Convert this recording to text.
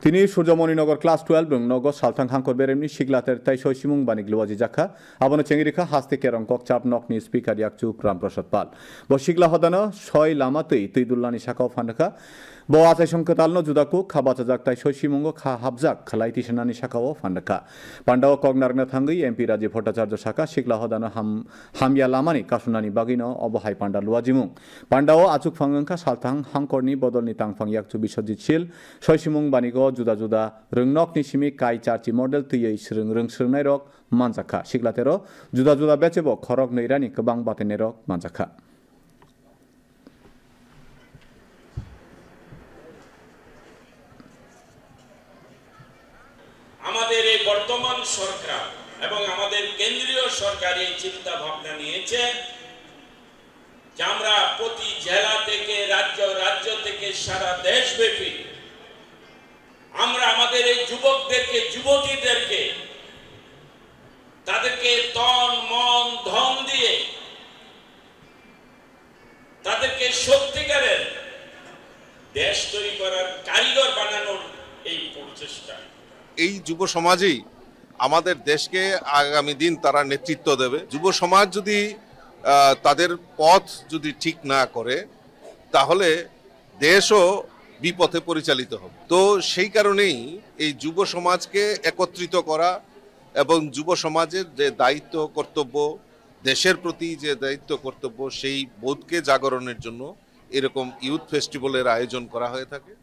তিনি সূর্যমণিনগর ক্লাস 12 এবং নগর সালথাং হাঙ্কর বেরেমনি সিগলাতের তাই সৈসিমুং বানিক লুয়াজি জাখা আবনো চেঙ্গিরিখা হাস্তে কেরং কক চাপ নকনি স্পিকার ইয়াকচুক রামপ্রসাদ পাল ব সিগলা হদানো ছয় লামাতৈ তৈদুল্লানি শাখাও ফান্ডাখা ব আচাই সংকতালনো জুদাকু খাবাচা জাক তাই সৈসিমুঙ্গ খা হাবজাক খালাই তিসানানি শাখাও ফান্ডাখা পান্ডাও কগনারনা থাঙ্গই এমপি রাজীব ভট্টাচার্য শাখা সিগলা হদানো হামিয়া লামানি কাসুনানি বাগিনো অবহাই পান্ডা লুয়াজিমুং পান্ডাও আচুক ফাঙ্গা সালথাং হাঙ্করনি বদলনি তাংফাং ইয়াকচু বিশ্বজিৎ শিল সৈসিমুং বানিগো जुदा जुदा रोंनक निसिमी काई चारची मॉडल तुयै रोंसोंनाय रक मानजाखा सिगलातेरो जुदा जुदा बेचेबो खरक नैरानि गोबां बातेने रक मानजाखा আমাদের এই বর্তমান সরকার এবং আমাদের কেন্দ্রীয় সরকার এই চিন্তা ভাবনা নিয়েছে যে আমরা প্রতি জেলা থেকে রাজ্য থেকে সারা দেশব্যাপী আমরা আমাদের এই যুবকদেরকে যুবতীদেরকে তাদেরকে তন মন ধন দিয়ে তাদেরকে সত্যিকারের দেশ তৈরি করার কারিগর বানানোর এই প্রচেষ্টা এই যুব সমাজই আমাদের দেশকে আগামী দিন তারা নেতৃত্ব দেবে যুব সমাজ যদি তাদের পথ যদি ঠিক না করে তাহলে দেশও বিপথে পরিচালিত হবে তো সেই কারণেই এই যুব সমাজকে একত্রিত করা এবং যুব সমাজের যে দায়িত্ব কর্তব্য দেশের প্রতি যে দায়িত্ব কর্তব্য সেই বোধকে জাগরণের জন্য এরকম ইউথ ফেস্টিভ্যালের আয়োজন করা হয়ে থাকে।